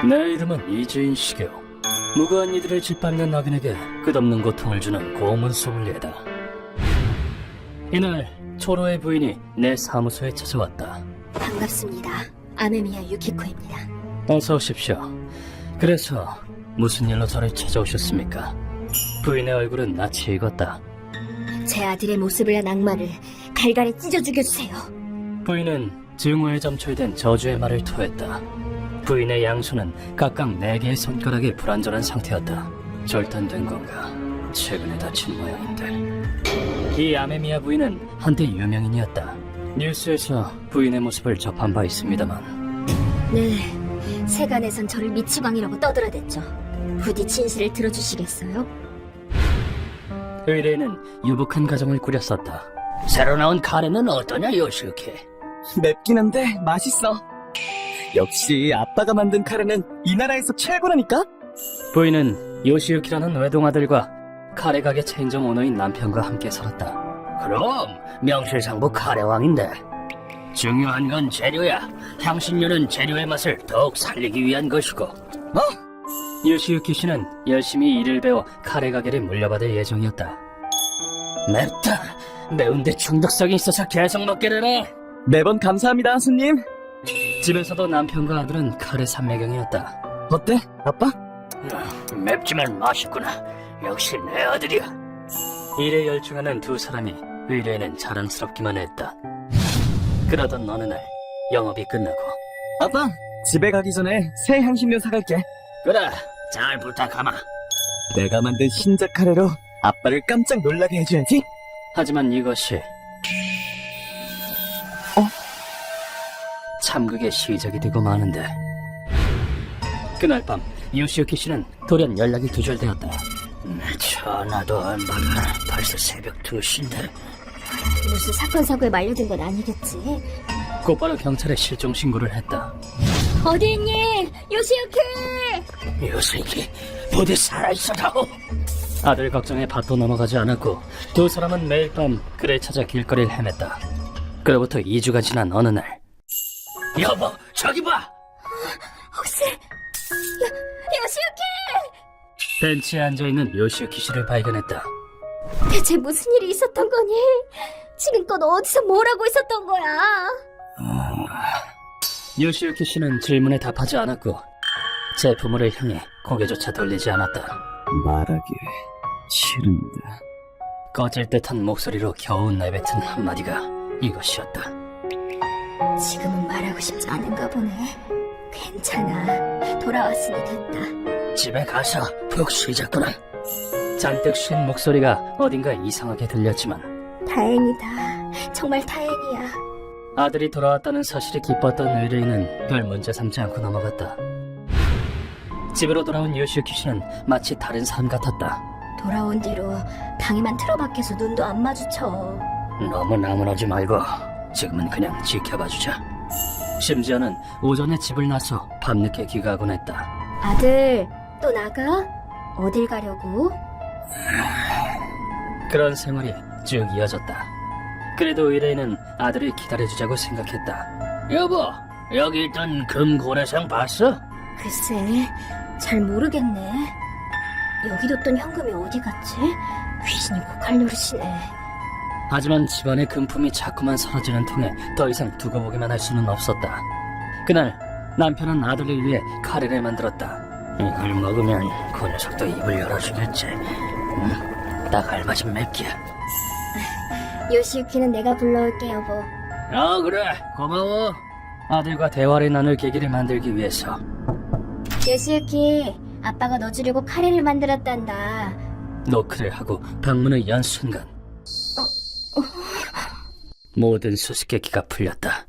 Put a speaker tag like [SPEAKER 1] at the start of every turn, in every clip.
[SPEAKER 1] 내 이름은 이주인 시게오. 무고한 이들을 짓밟는 너빈에게 끝없는 고통을 주는 고문 소믈리에다. 이날 초로의 부인이 내 사무소에 찾아왔다.
[SPEAKER 2] 반갑습니다. 아메미야 유키코입니다.
[SPEAKER 1] 어서 오십시오. 그래서 무슨 일로 저를 찾아오셨습니까? 부인의 얼굴은 낯이 익었다.
[SPEAKER 2] 제 아들의 모습을 한 악마를 갈갈이 찢어 죽여주세요.
[SPEAKER 1] 부인은 증오에 점철된 저주의 말을 토했다. 부인의 양손은 각각 4개의 손가락이 불완전한 상태였다. 절단된 건가? 최근에 다친 모양인데. 이 아메미야 부인은 한때 유명인이었다. 뉴스에서 부인의 모습을 접한 바 있습니다만.
[SPEAKER 2] 네, 세간에선 저를 미치광이라고 떠들어댔죠. 부디 진실을 들어주시겠어요?
[SPEAKER 1] 의뢰인은 유복한 가정을 꾸렸었다. 새로 나온 카레는 어떠냐, 요시우키?
[SPEAKER 3] 맵긴 한데 맛있어. 역시 아빠가 만든 카레는 이 나라에서 최고라니까?
[SPEAKER 1] 부인은 요시우키라는 외동아들과 카레 가게 체인점 오너인 남편과 함께 살았다. 그럼 명실상부 카레왕인데. 중요한 건 재료야. 향신료는 재료의 맛을 더욱 살리기 위한 것이고. 요시우키 씨는 열심히 일을 배워 카레 가게를 물려받을 예정이었다. 맵다. 매운데 중독성이 있어서 계속 먹게 되네.
[SPEAKER 3] 매번 감사합니다, 손님.
[SPEAKER 1] 집에서도 남편과 아들은 카레 삼매경이었다.
[SPEAKER 3] 어때, 아빠?
[SPEAKER 1] 맵지만 맛있구나. 역시 내 아들이야. 일에 열중하는 두 사람이 의뢰인은 자랑스럽기만 했다. 그러던 어느 날 영업이 끝나고.
[SPEAKER 3] 아빠, 집에 가기 전에 새 향신료 사갈게.
[SPEAKER 1] 그래, 잘 부탁하마.
[SPEAKER 3] 내가 만든 신작 카레로 아빠를 깜짝 놀라게 해줘야지.
[SPEAKER 1] 하지만 이것이 참극의 시작이 되고 마는데. 그날 밤 요시오키 씨는 돌연 연락이 두절되었다. 전화도 안 받아. 벌써 새벽 2시인데.
[SPEAKER 2] 무슨 사건 사고에 말려든 건 아니겠지?
[SPEAKER 1] 곧바로 경찰에 실종 신고를 했다.
[SPEAKER 2] 어디 있니? 요시유키!
[SPEAKER 1] 요시오키 부디 살아있어다오. 아들 걱정에 밭도 넘어가지 않았고 두 사람은 매일 밤 그를 찾아 길거리를 헤맸다. 그로부터 2주가 지난 어느 날. 여보, 저기 봐!
[SPEAKER 2] 혹시 요시유키!
[SPEAKER 1] 벤치에 앉아있는 요시오키 씨를 발견했다.
[SPEAKER 2] 대체 무슨 일이 있었던 거니? 지금껏 어디서 뭘 하고 있었던 거야?
[SPEAKER 1] 요시오키 씨는 질문에 답하지 않았고 제 부모를 향해 고개조차 돌리지 않았다.
[SPEAKER 3] 말하기 싫은데.
[SPEAKER 1] 꺼질 듯한 목소리로 겨우 내뱉은 한마디가 이것이었다.
[SPEAKER 2] 지금은 말하고 싶지 않은가 보네. 괜찮아. 돌아왔으니 됐다.
[SPEAKER 1] 집에 가서 푹 쉬자꾸나. 잔뜩 쉰 목소리가 어딘가 이상하게 들렸지만
[SPEAKER 2] 다행이다. 정말 다행이야.
[SPEAKER 1] 아들이 돌아왔다는 사실이 기뻤던 의뢰인은 별 문제 삼지 않고 넘어갔다. 집으로 돌아온 요시오키 씨는 마치 다른 사람 같았다.
[SPEAKER 2] 돌아온 뒤로 방에만 틀어박혀서 눈도 안 마주쳐.
[SPEAKER 1] 너무 나무라지 말고 지금은 그냥 지켜봐주자. 심지어는 오전에 집을 나서 밤늦게 귀가하곤 했다.
[SPEAKER 2] 아들, 또 나가? 어딜 가려고?
[SPEAKER 1] 그런 생활이 쭉 이어졌다. 그래도 의뢰인은 아들을 기다려주자고 생각했다. 여보, 여기 있던 금고래상 봤어?
[SPEAKER 2] 글쎄, 잘 모르겠네. 여기 뒀던 현금이 어디 갔지? 귀신이 고칼 노릇이네.
[SPEAKER 1] 하지만 집안의 금품이 자꾸만 사라지는 통에 더 이상 두고 보기만 할 수는 없었다. 그날 남편은 아들을 위해 카레를 만들었다. 이걸 먹으면 그 녀석도 입을 열어주겠지. 딱 알맞은 맵기야.
[SPEAKER 2] 요시유키는 내가 불러올게, 여보.
[SPEAKER 1] 그래, 고마워. 아들과 대화를 나눌 계기를 만들기 위해서.
[SPEAKER 2] 요시유키, 아빠가 너 주려고 카레를 만들었단다.
[SPEAKER 1] 노크를 하고 방문을 연 순간 모든 수수께끼가 풀렸다.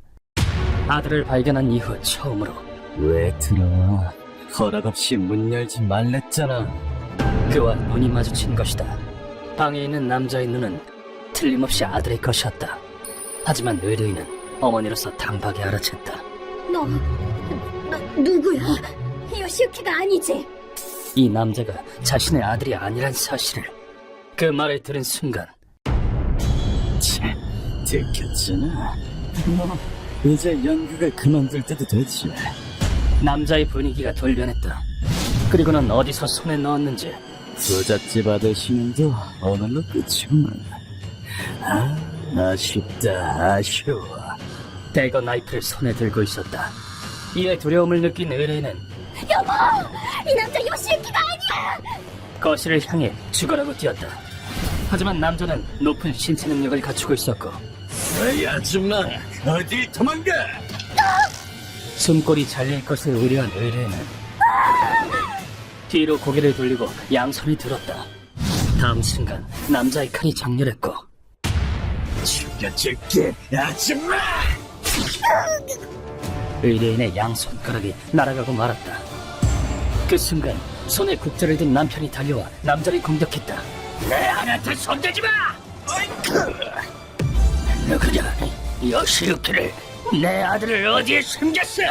[SPEAKER 1] 아들을 발견한 이후 처음으로.
[SPEAKER 3] 왜 들어와? 허락 없이 문 열지 말랬잖아.
[SPEAKER 1] 그와 눈이 마주친 것이다. 방에 있는 남자의 눈은 틀림없이 아들의 것이었다. 하지만 의뢰인은 어머니로서 단박에 알아챘다.
[SPEAKER 2] 너 누구야? 요시유키가 아니지?
[SPEAKER 1] 이 남자가 자신의 아들이 아니란 사실을. 그 말을 들은 순간
[SPEAKER 3] 들켰잖아. 너 이제 연극을 그만둘 때도 됐지.
[SPEAKER 1] 남자의 분위기가 돌변했다. 그리고는 어디서 손에 넣었는지
[SPEAKER 3] 부잣집 아들 신용도 오늘로 끝이구만. 아쉽다, 아쉬워.
[SPEAKER 1] 대거 나이프를 손에 들고 있었다. 이에 두려움을 느낀 의뢰인은
[SPEAKER 2] 여보! 이 남자 요시유키가 아니야!
[SPEAKER 1] 거실을 향해 죽어라고 뛰었다. 하지만 남자는 높은 신체 능력을 갖추고 있었고
[SPEAKER 3] 이 아줌마, 어딜 도망가?
[SPEAKER 1] 숨골이 잘릴 것을 우려한 의뢰인은 뒤로 고개를 돌리고 양손을 들었다. 다음 순간 남자의 칼이 장렬했고
[SPEAKER 3] 죽여줄게, 아줌마!
[SPEAKER 1] 의뢰인의 양손가락이 날아가고 말았다. 그 순간 손에 국자를 든 남편이 달려와 남자를 공격했다. 내 아내한테 손대지 마! 누구냐? 요시유키를 내 아들을 어디에 숨겼어?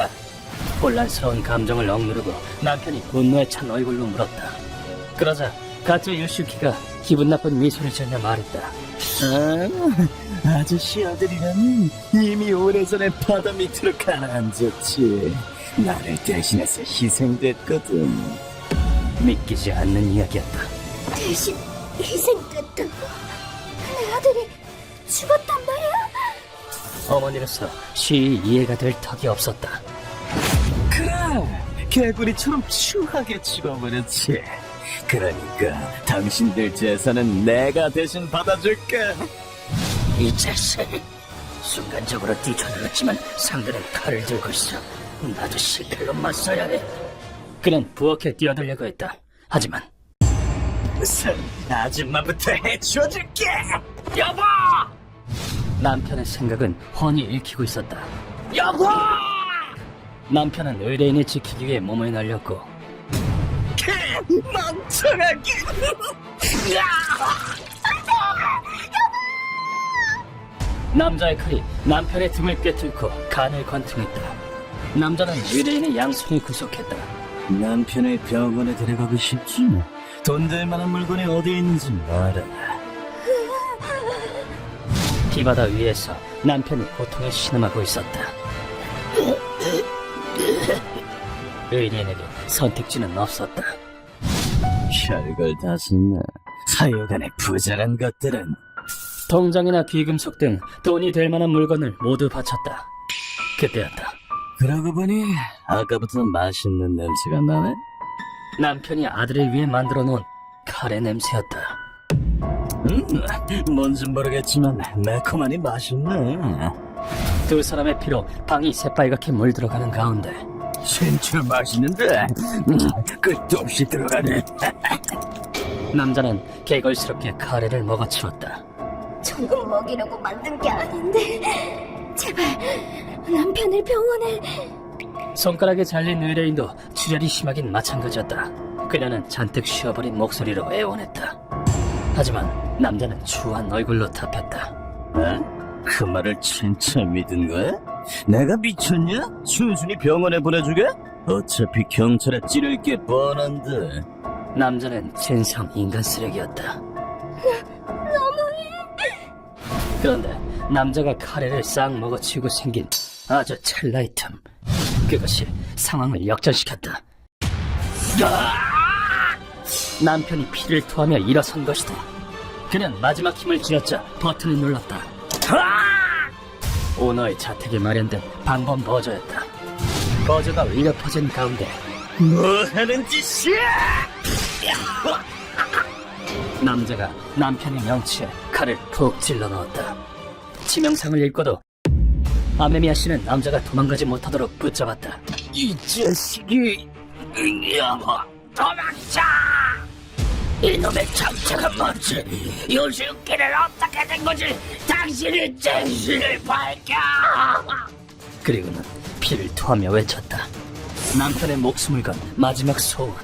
[SPEAKER 1] 혼란스러운 감정을 억누르고 남편이 분노에 찬 얼굴로 물었다. 그러자 가짜 요시유키가 기분 나쁜 미소를 지으며 말했다.
[SPEAKER 3] 아저씨 아들이라면 이미 오래전에 바다 밑으로 가라앉았지. 나를 대신해서 희생됐거든.
[SPEAKER 1] 믿기지 않는 이야기였다.
[SPEAKER 2] 대신 희생됐다고? 내 아들이 죽었단 말이야?
[SPEAKER 1] 어머니로서 쉬이 이해가 될 턱이 없었다.
[SPEAKER 3] 그래, 개구리처럼 추하게 죽어버렸지. 그러니까 당신들 재산은 내가 대신 받아줄게.
[SPEAKER 1] 이 자식! 순간적으로 뛰쳐나갔지만 상대는 칼을 들고 있어. 나도 실패로 맞서야 해. 그는 부엌에 뛰어들려고 했다. 하지만
[SPEAKER 3] 우선 아줌마부터 해치워줄게.
[SPEAKER 1] 여보! 남편의 생각은 훤히 읽히고 있었다.
[SPEAKER 3] 여보!
[SPEAKER 1] 남편은 의뢰인을 지키기 위해 몸을 날렸고
[SPEAKER 3] 멍청하게.
[SPEAKER 1] 남자의 칼이 남편의 등을 꿰뚫고 간을 관통했다. 남자는 의뢰인의 양손을 구속했다.
[SPEAKER 3] 남편을 병원에 데려가고 싶지? 돈 될 만한 물건이 어디 있는지 말아.
[SPEAKER 1] 비바다 위에서 남편이 고통에 신음하고 있었다. 의뢰인에게 선택지는 없었다.
[SPEAKER 3] 별걸 다 썼네. 하여간에 부자란 것들은.
[SPEAKER 1] 통장이나 귀금속 등 돈이 될 만한 물건을 모두 바쳤다. 그때였다.
[SPEAKER 3] 그러고 보니 아까부터 맛있는 냄새가 나네.
[SPEAKER 1] 남편이 아들을 위해 만들어 놓은 카레 냄새였다.
[SPEAKER 3] 뭔진 모르겠지만 매콤하니 맛있네.
[SPEAKER 1] 두 사람의 피로 방이 새빨갛게 물들어가는 가운데
[SPEAKER 3] 진짜 맛있는데 끝도 없이 들어가네.
[SPEAKER 1] 남자는 개걸스럽게 카레를 먹어치웠다.
[SPEAKER 2] 저놈 먹이려고 만든 게 아닌데 제발 남편을 병원에.
[SPEAKER 1] 손가락에 잘린 의뢰인도 출혈이 심하긴 마찬가지였다. 그녀는 잔뜩 쉬어버린 목소리로 애원했다. 하지만 남자는 추한 얼굴로 답했다.
[SPEAKER 3] 그 말을 진짜 믿은 거야? 내가 미쳤냐? 순순히 병원에 보내주게? 어차피 경찰에 찌를 게 뻔한데.
[SPEAKER 1] 남자는 진성 인간 쓰레기였다. 그런데 남자가 카레를 싹 먹어치우고 생긴 아주 찰나의 틈, 그것이 상황을 역전시켰다. 남편이 피를 토하며 일어선 것이다. 그는 마지막 힘을 쥐어짜 버튼을 눌렀다. 오너의 자택에 마련된 방범 버저였다. 버저가 울려 퍼진 가운데
[SPEAKER 3] 뭐 하는 짓이야?
[SPEAKER 1] 남자가 남편의 명치에 칼을 푹 찔러 넣었다. 치명상을 입고도 아메미아 씨는 남자가 도망가지 못하도록 붙잡았다.
[SPEAKER 3] 이 자식이.
[SPEAKER 1] 여보, 도망쳐! 이놈의 정체가 뭔지, 요시유키를 어떻게 된 거지, 당신이 진실을 밝혀! 그리고는 피를 토하며 외쳤다. 남편의 목숨을 건 마지막 소원.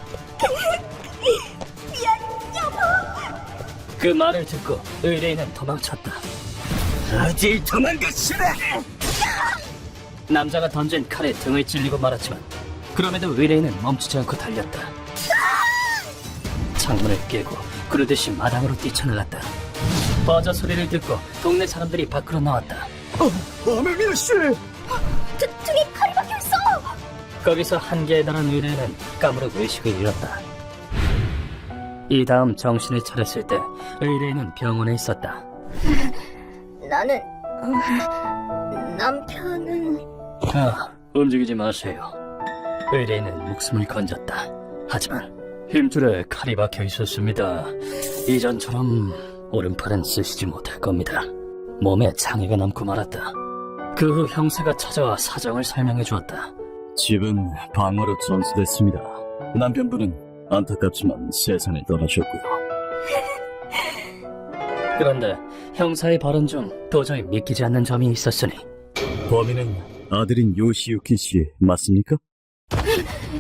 [SPEAKER 1] 그 말을 듣고 의뢰인은 도망쳤다.
[SPEAKER 3] 어딜 도망갔으라.
[SPEAKER 1] 남자가 던진 칼에 등을 찔리고 말았지만 그럼에도 의뢰인은 멈추지 않고 달렸다. 창문을 깨고 그러듯이 마당으로 뛰쳐나갔다. 버저 소리를 듣고 동네 사람들이 밖으로 나왔다.
[SPEAKER 3] 아메미아 씨!
[SPEAKER 2] 등에 칼이 박혀있어.
[SPEAKER 1] 거기서 한계에 달한 의뢰인은 까무룩 의식을 잃었다. 이 다음 정신을 차렸을 때 의뢰인은 병원에 있었다.
[SPEAKER 2] 나는 남편은
[SPEAKER 1] 움직이지 마세요. 의뢰인은 목숨을 건졌다. 하지만 힘줄에 칼이 박혀 있었습니다. 이전처럼 오른팔은 쓰시지 못할 겁니다. 몸에 장애가 남고 말았다. 그 후 형사가 찾아와 사정을 설명해 주었다.
[SPEAKER 3] 집은 방화로 전수됐습니다. 남편분은 안타깝지만 세상을 떠나셨고요.
[SPEAKER 1] 그런데 형사의 발언 중 도저히 믿기지 않는 점이 있었으니
[SPEAKER 3] 범인은 아들인 요시유키 씨 맞습니까?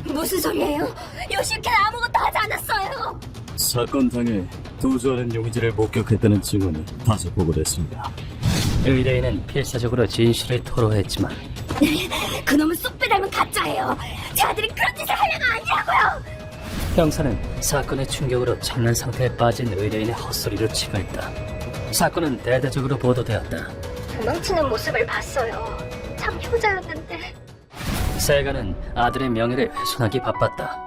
[SPEAKER 2] 무슨 소리예요? 요시유키는 아무것도 하지 않았어요.
[SPEAKER 3] 사건 당일 도주하는 용의자를 목격했다는 증언이 다시 보고됐습니다.
[SPEAKER 1] 의뢰인은 필사적으로 진실을 토로했지만
[SPEAKER 2] 그놈은 쑥배 닮은 가짜예요. 제 아들이 그런 짓을 할 애가 아니라고요.
[SPEAKER 1] 형사는 사건의 충격으로 장난 상태에 빠진 의뢰인의 헛소리로 치가했다. 사건은 대대적으로 보도되었다.
[SPEAKER 2] 도망치는 모습을 봤어요. 참 효자였는데.
[SPEAKER 1] 세가는 아들의 명예를 훼손하기 바빴다.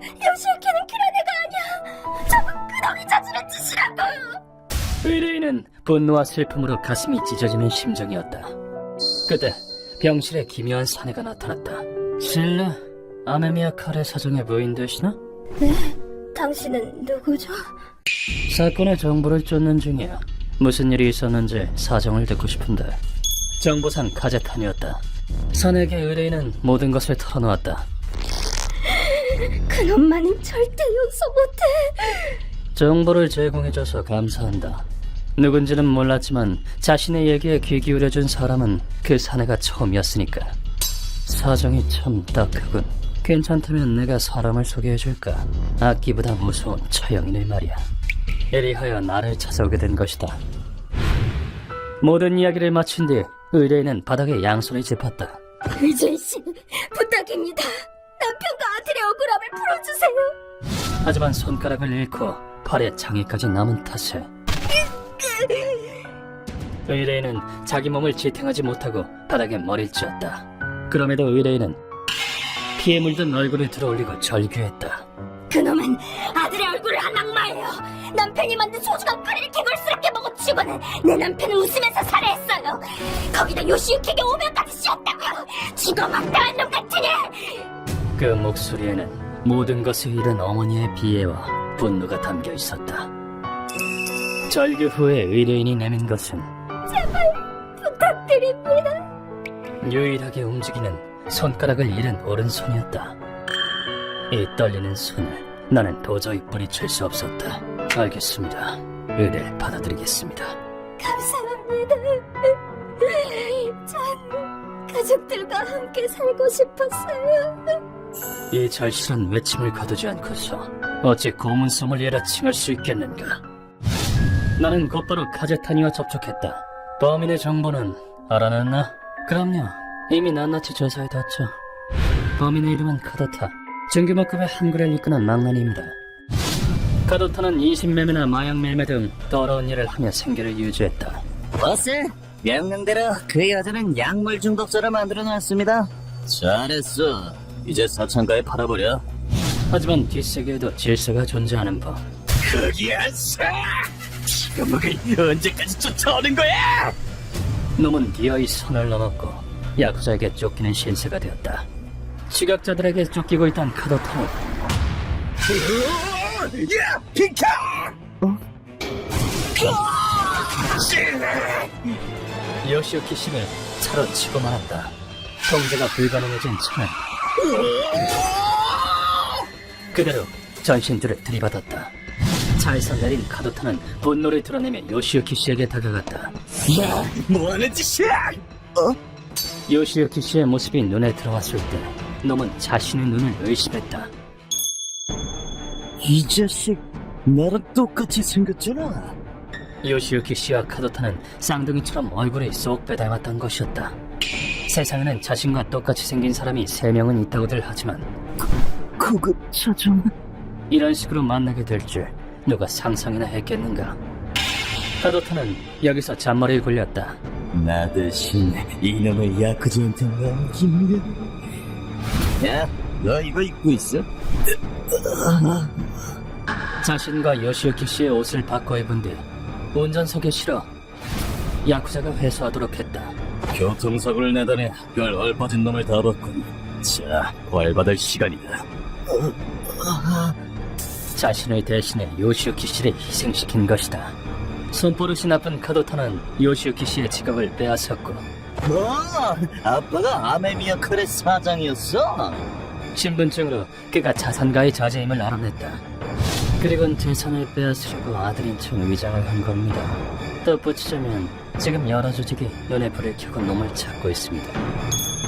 [SPEAKER 2] 요시유키는 그런 애가 아니야. 저건 그놈이 저지른 짓이라고요.
[SPEAKER 1] 의뢰인은 분노와 슬픔으로 가슴이 찢어지는 심정이었다. 그때 병실에 기묘한 사내가 나타났다. 실례, 아메미야 카레 사장의 부인 되시나?
[SPEAKER 2] 당신은 누구죠?
[SPEAKER 1] 사건의 정보를 쫓는 중이야. 무슨 일이 있었는지 사정을 듣고 싶은데. 정보상 카제탄이었다. 사내에게 의뢰인은 모든 것을 털어놓았다.
[SPEAKER 2] 그놈만은 절대 용서 못해.
[SPEAKER 1] 정보를 제공해줘서 감사한다. 누군지는 몰랐지만 자신의 얘기에 귀 기울여준 사람은 그 사내가 처음이었으니까. 사정이 참 딱하군. 괜찮다면 내가 사람을 소개해줄까? 악기보다 무서운 처형인을 말이야. 이리하여 나를 찾아오게 된 것이다. 모든 이야기를 마친 뒤 의뢰인은 바닥에 양손을 짚었다.
[SPEAKER 2] 의준 씨, 부탁입니다. 남편과 아들의 억울함을 풀어주세요.
[SPEAKER 1] 하지만 손가락을 잃고 팔에 장애까지 남은 탓에 의뢰인은 자기 몸을 지탱하지 못하고 바닥에 머리를 찧었다. 그럼에도 의뢰인은 피에 물든 얼굴을 들어올리고 절규했다.
[SPEAKER 2] 그놈은 아들의 얼굴을 한 악마예요. 남편이 만든 소중한 카레를 개걸스럽게 먹어치고는 내 남편을 웃으면서 살해했어요. 거기다 요시유키에게 오명까지 씌웠다고요. 죽어 막다한 놈 같으니.
[SPEAKER 1] 그 목소리에는 모든 것을 잃은 어머니의 비애와 분노가 담겨 있었다. 절규 후에 의뢰인이 내민 것은
[SPEAKER 2] 부탁드립니다.
[SPEAKER 1] 유일하게 움직이는 손가락을 잃은 오른손이었다. 이 떨리는 손을 나는 도저히 뿌리칠 수 없었다. 알겠습니다. 의뢰를 받아들이겠습니다.
[SPEAKER 2] 감사합니다. 전 가족들과 함께 살고 싶었어요.
[SPEAKER 1] 이 절실한 외침을 거두지 않고서 어찌 고문 소믈리에라 칭할 수 있겠는가. 나는 곧바로 카제타니와 접촉했다. 범인의 정보는 알아냈나? 그럼요. 이미 낱낱이 조사해뒀죠. 범인의 이름은 카도타. 중규모급의 한글을 이끄는 망나니입니다. 카도타는 인신매매나 마약매매 등 더러운 일을 하며 생계를 유지했다.
[SPEAKER 3] 보스, 명령대로 그 여자는 약물 중독자를 만들어놨습니다. 잘했어. 이제 사창가에 팔아버려.
[SPEAKER 1] 하지만 뒷세계에도 질서가 존재하는 법.
[SPEAKER 3] 거기 안서! 지금먹을 언제까지 쫓아오는 거야?
[SPEAKER 1] 놈은 기어이 선을 넘었고 야쿠자에게 쫓기는 신세가 되었다. 지각자들에게 쫓기고 있던 카도타는
[SPEAKER 3] 야! 비켜!
[SPEAKER 1] 요시오키 씨를 차로 치고 말았다. 통제가 불가능해진 차는 그대로 전신줄을 들이받았다. 차에서 내린 카도타는 분노를 드러내며 요시오키 씨에게 다가갔다.
[SPEAKER 3] 야! 뭐하는 짓이야!
[SPEAKER 1] 요시오키 씨의 모습이 눈에 들어왔을 때 놈은 자신의 눈을 의심했다.
[SPEAKER 3] 이 자식 나랑 똑같이 생겼잖아.
[SPEAKER 1] 요시오키 씨와 카도타는 쌍둥이처럼 얼굴이 쏙 빼닮았던 것이었다. 세상에는 자신과 똑같이 생긴 사람이 3명은 있다고들 하지만
[SPEAKER 3] 그거 차정...
[SPEAKER 1] 이런 식으로 만나게 될 줄 누가 상상이나 했겠는가. 카도타는 여기서 잔머리를 굴렸다.
[SPEAKER 3] 나 대신 이놈의 야쿠자한테 넘기면 야, 너 이거 입고 있어?
[SPEAKER 1] 자신과 요시유키 씨의 옷을 바꿔 입은 뒤 운전석에 실어 야쿠자가 회수하도록 했다.
[SPEAKER 3] 교통사고를 내다니 별 얼빠진 놈을 다 봤군. 자, 벌받을 시간이다.
[SPEAKER 1] 자신의 대신에 요시유키 씨를 희생시킨 것이다. 손버릇이 나쁜 카도타는 요시유키 씨의 직업을 빼앗았고
[SPEAKER 3] 뭐? 아빠가 아메미야 크레 사장이었어?
[SPEAKER 1] 신분증으로 그가 자산가의 자제임을 알아냈다. 그리고는 재산을 빼앗으려고 아들인 척 위장을 한 겁니다. 덧붙이자면 지금 여러 조직이 눈에 불을 켜고 놈을 찾고 있습니다.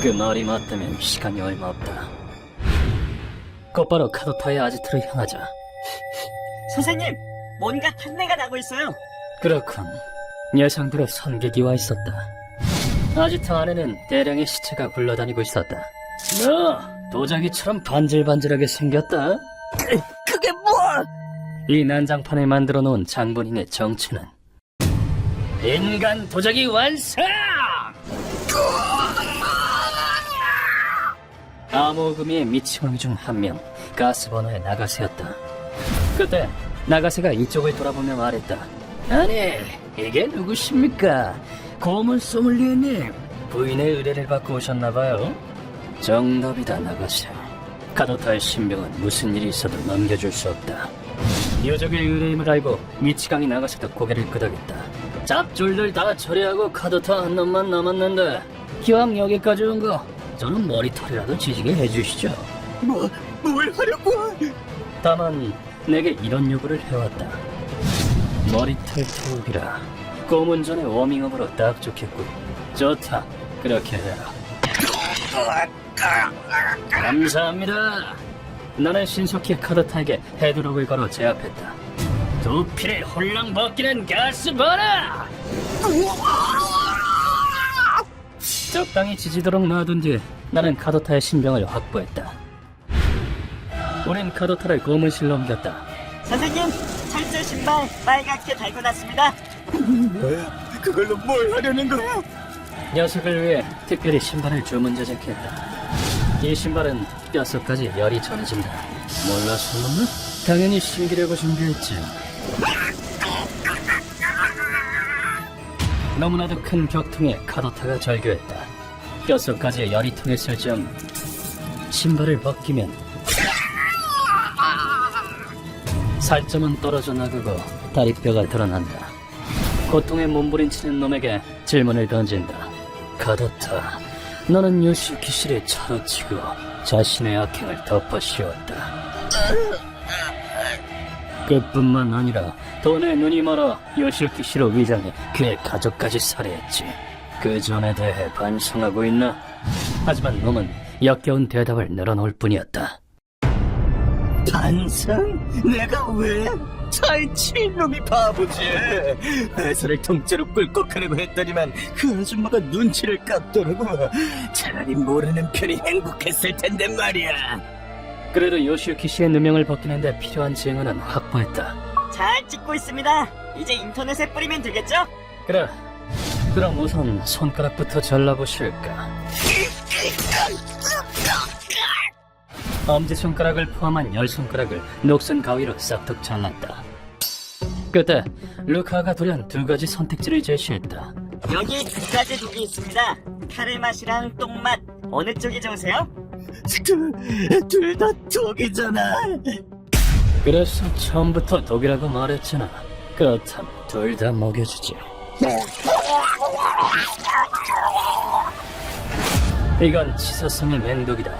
[SPEAKER 1] 그 말이 맞다면 시간이 얼마 없다. 곧바로 카도타의 아지트로 향하자.
[SPEAKER 4] 선생님, 뭔가 탄내가 나고 있어요.
[SPEAKER 1] 그렇군. 예상대로 선객이 와 있었다. 아지트 안에는 대량의 시체가 굴러다니고 있었다. 너 도자기처럼 반질반질하게 생겼다.
[SPEAKER 3] 그게 뭐?
[SPEAKER 1] 이 난장판을 만들어 놓은 장본인의 정체는 인간 도자기 완성! 암호금이의 미치광이 중 한 명, 가스버너의 나가세였다. 그때 나가세가 이쪽을 돌아보며 말했다. 아니, 이게 누구십니까? 고문 소믈리에님, 부인의 의뢰를 받고 오셨나봐요. 정답이다, 나가세. 카도타의 신병은 무슨 일이 있어도 넘겨줄 수 없다. 요적의 의뢰임을 알고 미치광이 나가서도 고개를 끄덕였다. 잡졸들 다 처리하고 카도타 한 놈만 남았는데 기왕 여기까지 온 거 저는 머리털이라도 지지게 해주시죠.
[SPEAKER 3] 뭘 하려고?
[SPEAKER 1] 다만 내게 이런 요구를 해왔다. 머리털 투입이라 고문 전에 워밍업으로 딱 좋겠고. 좋다, 그렇게 해라. 감사합니다. 나는 신속히 카도타에게 헤드록을 걸어 제압했다. 두피를 홀랑 벗기는 가스버너! 적당히 지지도록 놔둔 뒤 나는 카도타의 신병을 확보했다. 우린 카도타를 고문실로 옮겼다.
[SPEAKER 4] 선생님, 철제 신발 빨갛게 달고났습니다.
[SPEAKER 3] 그걸로 뭘 하려는 거야?
[SPEAKER 1] 녀석을 위해 특별히 신발을 주문 제작했다. 이 신발은 뼛속까지 열이 전해진다. 몰랐었나? 당연히 신기려고 준비했지. 너무나도 큰 격통에 카도타가 절규했다. 뼛속까지 열이 통했을 즈음 신발을 벗기면 살점은 떨어져 나가고 다리뼈가 드러난다. 고통에 몸부림치는 놈에게 질문을 던진다. 카도타, 너는 요시유키 씨를 차로 치고 자신의 악행을 덮어 씌웠다. 그뿐만 아니라 돈에 눈이 멀어 요시유키 씨로 위장해 그의 가족까지 살해했지. 그 점에 대해 반성하고 있나? 하지만 놈은 역겨운 대답을 늘어놓을 뿐이었다.
[SPEAKER 3] 반성? 내가 왜? 차에 치인 놈이 바보지. 회사를 통째로 끌고 가려고 했더니만 그 아줌마가 눈치를 깠더라고. 차라리 모르는 편이 행복했을 텐데 말이야.
[SPEAKER 1] 그래도 요시유키 씨의 누명을 벗기는데 필요한 증언은 확보했다.
[SPEAKER 4] 잘 찍고 있습니다. 이제 인터넷에 뿌리면 되겠죠?
[SPEAKER 1] 그래, 그럼 우선 손가락부터 잘라보실까? 엄지손가락을 포함한 10손가락을 녹슨 가위로 싹둑 잘랐다. 그때 루카가 돌연 2가지 선택지를 제시했다.
[SPEAKER 4] 여기 2가지 독이 있습니다. 카레 맛이랑 똥맛 어느 쪽이 좋으세요?
[SPEAKER 3] 둘 다 독이잖아.
[SPEAKER 1] 그래서 처음부터 독이라고 말했잖아. 그렇다면 둘 다 먹여주지. 이건 치사성의 맹독이다.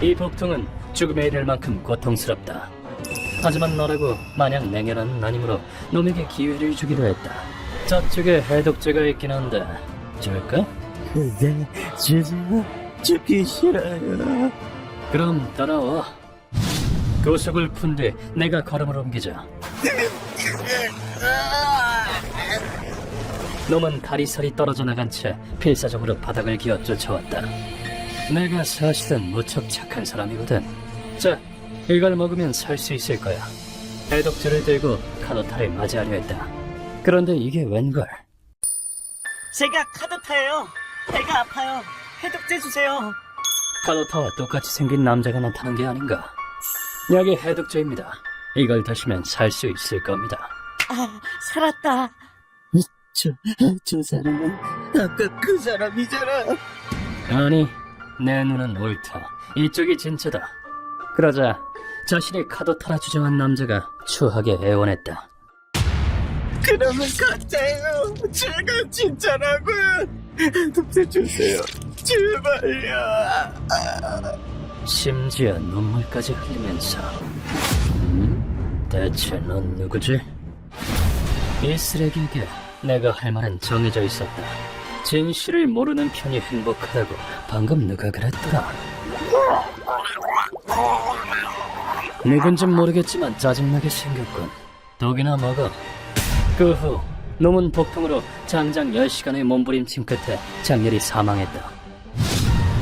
[SPEAKER 1] 이 복통은 죽음에 이를 만큼 고통스럽다. 하지만 너라고 마냥 냉혈한 아니므로 놈에게 기회를 주기로 했다. 저쪽에 해독제가 있긴 한데 줄까?
[SPEAKER 3] 네, 죽기 싫어요.
[SPEAKER 1] 그럼 따라와. 교석을 푼 뒤 내가 걸음을 옮기자. 놈은 다리살이 떨어져 나간 채 필사적으로 바닥을 기어 쫓아왔다. 내가 사실은 무척 착한 사람이거든. 자, 이걸 먹으면 살 수 있을 거야. 해독제를 들고 카도타를 맞이하려 했다. 그런데 이게 웬걸?
[SPEAKER 4] 제가 카도타예요. 배가 아파요. 해독제 주세요.
[SPEAKER 1] 카도타와 똑같이 생긴 남자가 나타난 게 아닌가. 여기 해독제입니다. 이걸 드시면 살 수 있을 겁니다.
[SPEAKER 4] 아, 살았다.
[SPEAKER 3] 저 사람은 아까 그 사람이잖아.
[SPEAKER 1] 아니, 내 눈은 옳다. 이쪽이 진짜다. 그러자 자신이 카도타라 주장한 남자가 추하게 애원했다.
[SPEAKER 3] 그러면 가짜예요. 제가 진짜라고요. 독재 주세요. 제발요.
[SPEAKER 1] 심지어 눈물까지 흘리면서 대체 넌 누구지? 이 쓰레기에게 내가 할 말은 정해져 있었다. 진실을 모르는 편이 행복하다고 방금 누가 그랬더라. 누군진 모르겠지만 짜증나게 생겼군. 독이나 먹어. 그 후 놈은 복통으로 장장 10시간의 몸부림침 끝에 장렬히 사망했다.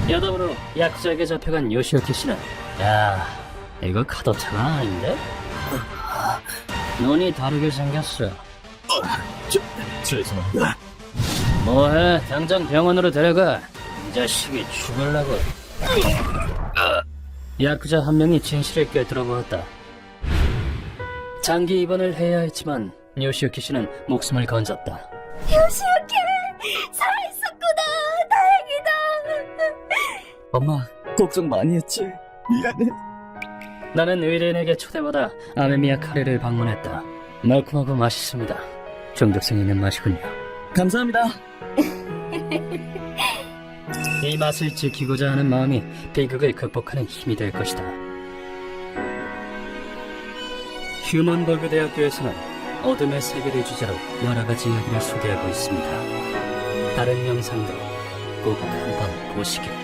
[SPEAKER 1] 여담으로 약자에게 잡혀간 요시오키 씨는 야, 이거 카도타가 아닌데? 눈이 다르게 생겼어.
[SPEAKER 3] 죄송합니다.
[SPEAKER 1] 뭐해? 당장 병원으로 데려가. 이 자식이 죽을라고. 야쿠자 한 명이 진실을 꿰뚫어보았다. 장기 입원을 해야 했지만 요시오키 씨는 목숨을 건졌다.
[SPEAKER 2] 요시유키 살아있었구나. 다행이다.
[SPEAKER 3] 엄마, 걱정 많이 했지? 미안해.
[SPEAKER 1] 나는 의뢰인에게 초대받아 아메미야 카레를 방문했다. 매콤하고 맛있습니다. 중독성 있는 맛이군요.
[SPEAKER 3] 감사합니다.
[SPEAKER 1] 이 맛을 지키고자 하는 마음이 비극을 극복하는 힘이 될 것이다. 휴먼버그 대학교에서는 어둠의 세계를 주제로 여러 가지 이야기를 소개하고 있습니다. 다른 영상도 꼭 한번 보시길.